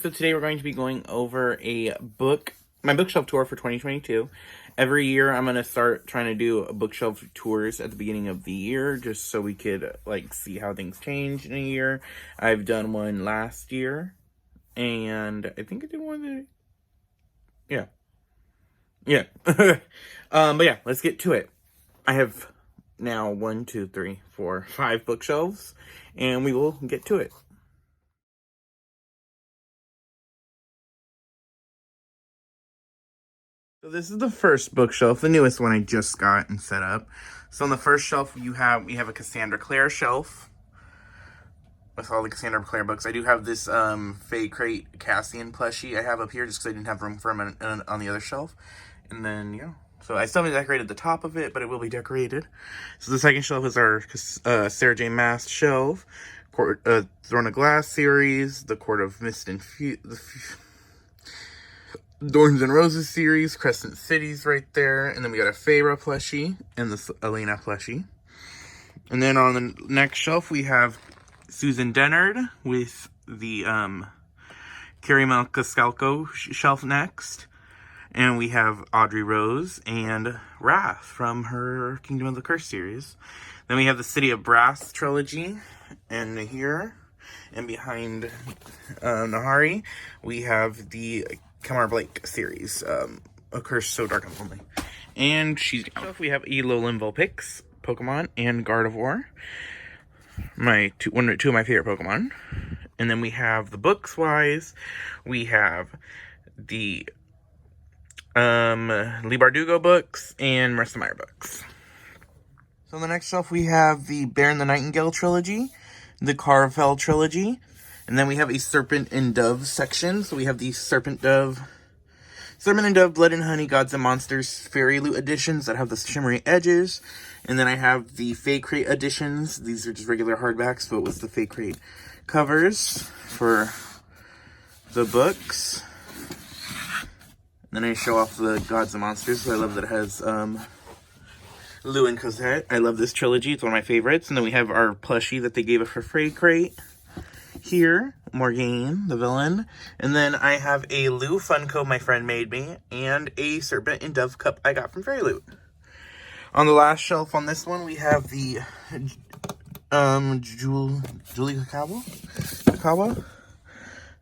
So today we're going to be going over my bookshelf tour for 2022. Every year I'm going to start trying to do bookshelf tours at the beginning of the year, just so we could see how things change in a year. I've done one last year, and I think I did one yeah. Yeah. But yeah, let's get to it. I have now 1, 2, 3, 4, 5 bookshelves, and we will get to it. So this is the first bookshelf, the newest one I just got and set up. So on the first shelf, we have a Cassandra Clare shelf with all the Cassandra Clare books. I do have this Fae Crate Cassian plushie I have up here just because I didn't have room for him on the other shelf. And then, yeah. So I still haven't decorated the top of it, but it will be decorated. So the second shelf is our Sarah J. Maas shelf. Throne of Glass series, the Court of Mist and Thorns and Roses series, Crescent Cities right there. And then we got a Feyre plushie and the Elena plushie. And then on the next shelf, we have Susan Dennard with the Carrie Maniscalco shelf next. And we have Audrey Rose and Wrath from her Kingdom of the Curse series. Then we have the City of Brass trilogy. And here, and behind Nahari, we have the Kamar Blake series, A Curse So Dark and Lonely. And she's down. We have Alolan Vulpix, Pokemon, and Gardevoir. Two of my favorite Pokemon. And then we have the books-wise, we have the Leigh Bardugo books and Marissa Meyer books. So on the next shelf, we have the Bear and the Nightingale trilogy, the Carvel trilogy, and then we have a Serpent and Dove section. So we have the Serpent and Dove, Blood and Honey, Gods and Monsters, Fairy Loot editions that have the shimmery edges. And then I have the Fae Crate editions. These are just regular hardbacks, but with the Fae Crate covers for the books. And then I show off the Gods and Monsters, so I love that it has Lou and Cosette. I love this trilogy. It's one of my favorites. And then we have our plushie that they gave us for Fae Crate. Here, Morgane, the villain. And then I have a Lou Funko my friend made me, and a Serpent and Dove cup I got from Fairy Loot. On the last shelf on this one, we have the Julie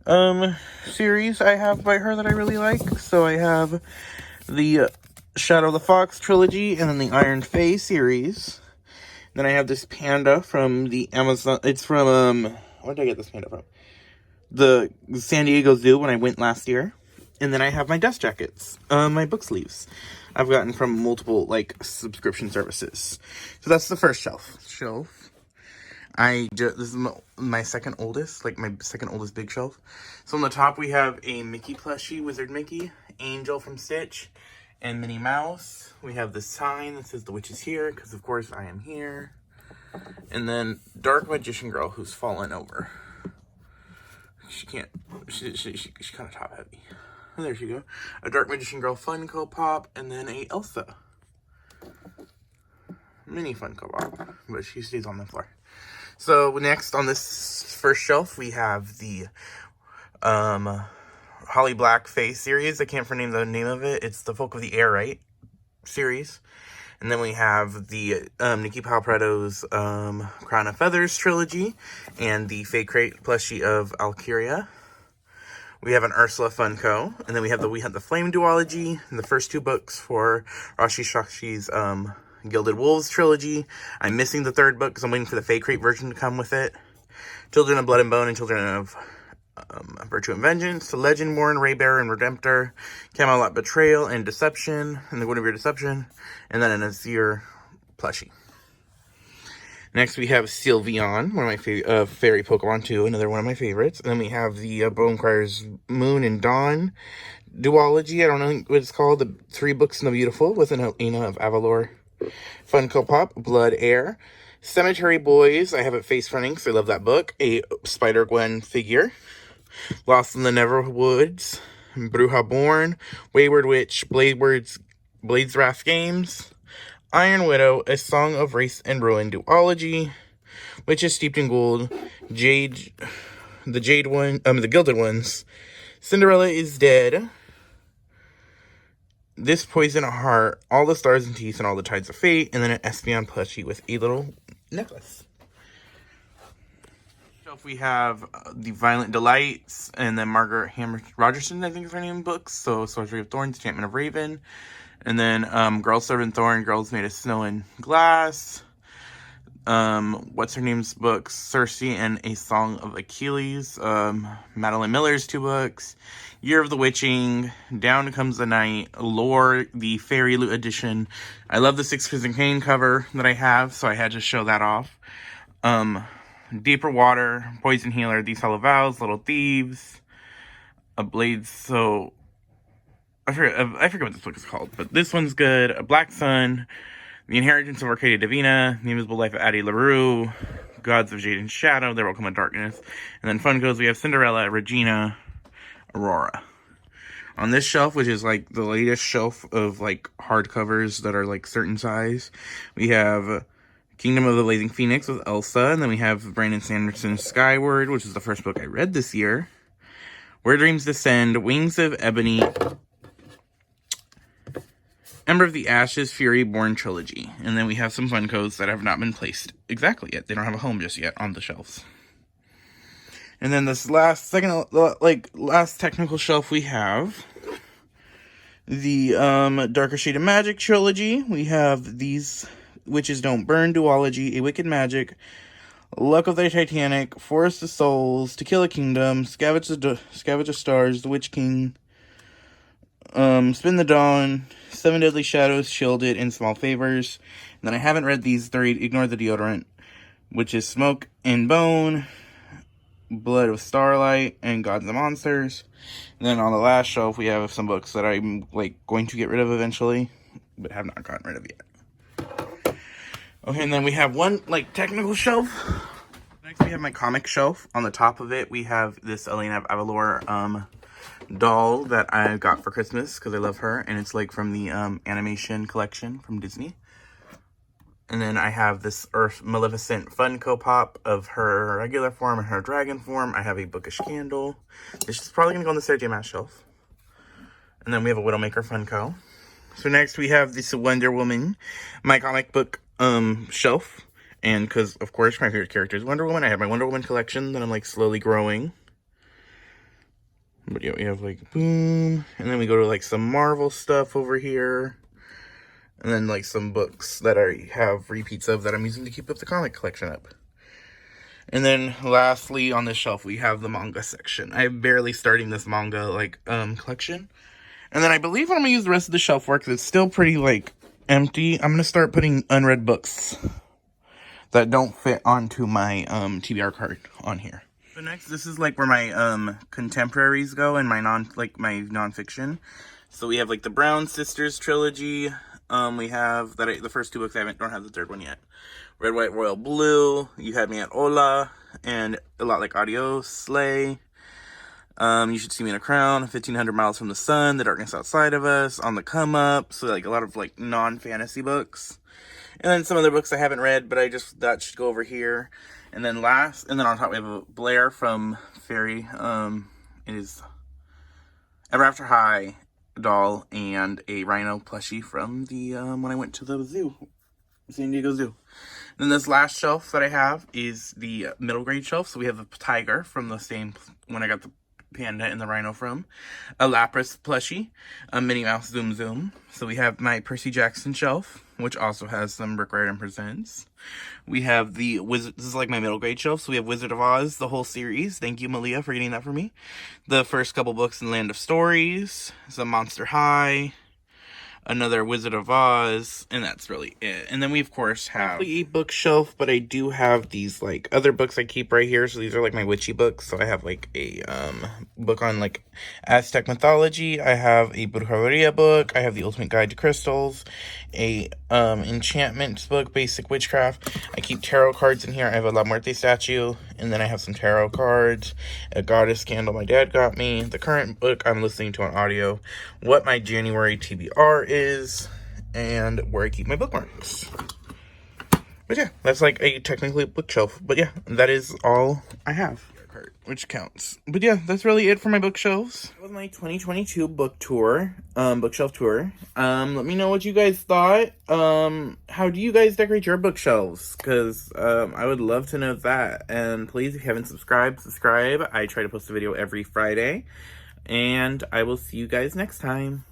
Kakawa series I have by her that I really like. So I have the Shadow of the Fox trilogy, and then the Iron Fae series. Then I have this panda from the Amazon. It's from where did I get this panda from? The San Diego Zoo when I went last year. And then I have my dust jackets, my book sleeves. I've gotten from multiple subscription services. So that's the first shelf. This is my second oldest, my second oldest big shelf. So on the top we have a Mickey plushie, Wizard Mickey, Angel from Stitch, and Minnie Mouse. We have the sign that says the witch is here, because of course I am here. And then Dark Magician Girl, who's fallen over. She's kind of top heavy. And there she go. A Dark Magician Girl Funko Pop, and then a Elsa mini Funko Pop, but she stays on the floor. So next on this first shelf, we have the Holly Black Fae series. I can't remember the name of it. It's the Folk of the Air, right? Series. And then we have the Nikki Palprado's Crown of Feathers trilogy, and the Fae Crate plushie of Alkyria. We have an Ursula Funko, and then we have the Flame duology, and the first two books for Rashi Shakshi's Gilded Wolves trilogy. I'm missing the third book because I'm waiting for the Fae Crate version to come with it. Children of Blood and Bone and Children of Virtue and Vengeance, The Legendborn, Raybearer and Redemptor, Camelot Betrayal and Deception, and the Guinevere Deception, and then an Azir plushie. Next we have Sylveon, one of my fairy Pokemon too, another one of my favorites. And then we have the Bonecryer's Moon and Dawn duology, I don't know what it's called, the 3 books in the Beautiful, with an Elena of Avalor Funko Pop, Blood Heir. Cemetery Boys, I have it face fronting because I love that book. A Spider-Gwen figure. Lost in the Neverwoods, Bruja Born, Wayward Witch, Blades Wrath Games, Iron Widow, A Song of Race and Ruin duology, Witches Steeped in Gold, Jade, the jade one, the gilded ones. Cinderella is Dead. This Poison Heart, All the Stars and Teeth, and All the Tides of Fate, and then an Espeon plushie with a little necklace. Shelf we have the Violent Delights, and then Margaret Hammer Rogerson, I think is her name, books. So Sorcery of Thorns, Enchantment of Raven, and then Girls Served in Thorn, Girls Made of Snow and Glass. What's her name's books, Circe and A Song of Achilles, Madeline Miller's 2 books, Year of the Witching, Down Comes the Night, Lore, the Fairy Loot edition. I love the 6 Crimson Cane cover that I have, so I had to show that off. Deeper Water, Poison Healer, These Hollow Vows, Little Thieves, A Blade, so I forget what this book is called, but this one's good. A Black Sun, The Inheritance of Arcadia Divina, The Invisible Life of Addie LaRue, Gods of Jade and Shadow, There Will Come a Darkness, and then Funkos, we have Cinderella, Regina, Aurora. On this shelf, which is like the latest shelf of like hardcovers that are like certain size, we have Kingdom of the Blazing Phoenix with Elsa, and then we have Brandon Sanderson's Skyward, which is the first book I read this year. Where Dreams Descend, Wings of Ebony, Ember of the Ashes, Fury Born Trilogy. And then we have some Funkos that have not been placed exactly yet. They don't have a home just yet on the shelves. And then this last technical shelf we have the Darker Shade of Magic trilogy. We have these Witches Don't Burn duology, A Wicked Magic, Luck of the Titanic, Forest of Souls, To Kill a Kingdom, Scavenge of Stars, The Witch King, Spin the Dawn, Seven Deadly Shadows, Shielded, and Small Favors. And then I haven't read these 3, Ignore the Deodorant, which is Smoke and Bone, Blood of Starlight, and Gods and Monsters. And then on the last shelf, we have some books that I'm going to get rid of eventually, but have not gotten rid of yet. Okay, and then we have one technical shelf. Next, we have my comic shelf. On the top of it, we have this Elena Avalor doll that I got for Christmas because I love her, and it's from the animation collection from Disney. And then I have this Earth Maleficent Funko Pop of her regular form and her dragon form. I have a Bookish Candle. This is probably going to go on the Sarah J. Maas shelf. And then we have a Widowmaker Funko. So next we have this Wonder Woman, my comic book shelf. And because, of course, my favorite character is Wonder Woman. I have my Wonder Woman collection that I'm slowly growing. But yeah, we have boom. And then we go to some Marvel stuff over here. And then some books that I have repeats of that I'm using to keep up the comic collection up. And then lastly on this shelf we have the manga section. I'm barely starting this manga collection. And then I believe what I'm gonna use the rest of the shelf for, because it's still pretty empty. I'm gonna start putting unread books that don't fit onto my TBR card on here. So next, this is where my contemporaries go and my my nonfiction. So we have the Brown Sisters trilogy. We have the first 2 books. I don't have the 3rd one yet. Red, White, Royal Blue, You Had Me at Hola, and A Lot Like Audio, Slay. You Should See Me in a Crown, 1500 Miles from the Sun, The Darkness Outside of Us, On the Come Up. So a lot of non-fantasy books. And then some other books I haven't read, but that should go over here. And then on top we have a Blair from Fairy. It is Ever After High doll and a rhino plushie from the when I went to the zoo, San Diego Zoo. Then this last shelf that I have is the middle grade shelf. So we have a tiger from the same when I got the panda and the rhino from, a Lapras plushie, a Minnie Mouse Zoom Zoom. So we have my Percy Jackson shelf, which also has some Rick Riordan Presents. We have the Wizard, this is my middle grade shelf, so we have Wizard of Oz, the whole series. Thank you, Malia, for getting that for me. The first couple books in Land of Stories, some Monster High, another Wizard of Oz, and that's really it. And then we, of course, have a bookshelf, but I do have these, other books I keep right here. So these are, my witchy books. So I have, a book on, Aztec mythology. I have a Brujeria book. I have the Ultimate Guide to Crystals. A enchantment book, Basic Witchcraft. I keep tarot cards in here. I have a La Muerte statue. And then I have some tarot cards. A Goddess candle my dad got me. The current book I'm listening to on audio. What my January TBR is. And where I keep my bookmarks. But yeah, that's a technically bookshelf. But yeah, that is all I have. which counts. But yeah, that's really it for my bookshelves. That was my 2022 book tour, bookshelf tour. Let me know what you guys thought. How do you guys decorate your bookshelves? Because, I would love to know that. And please, if you haven't subscribed, subscribe. I try to post a video every Friday. And I will see you guys next time.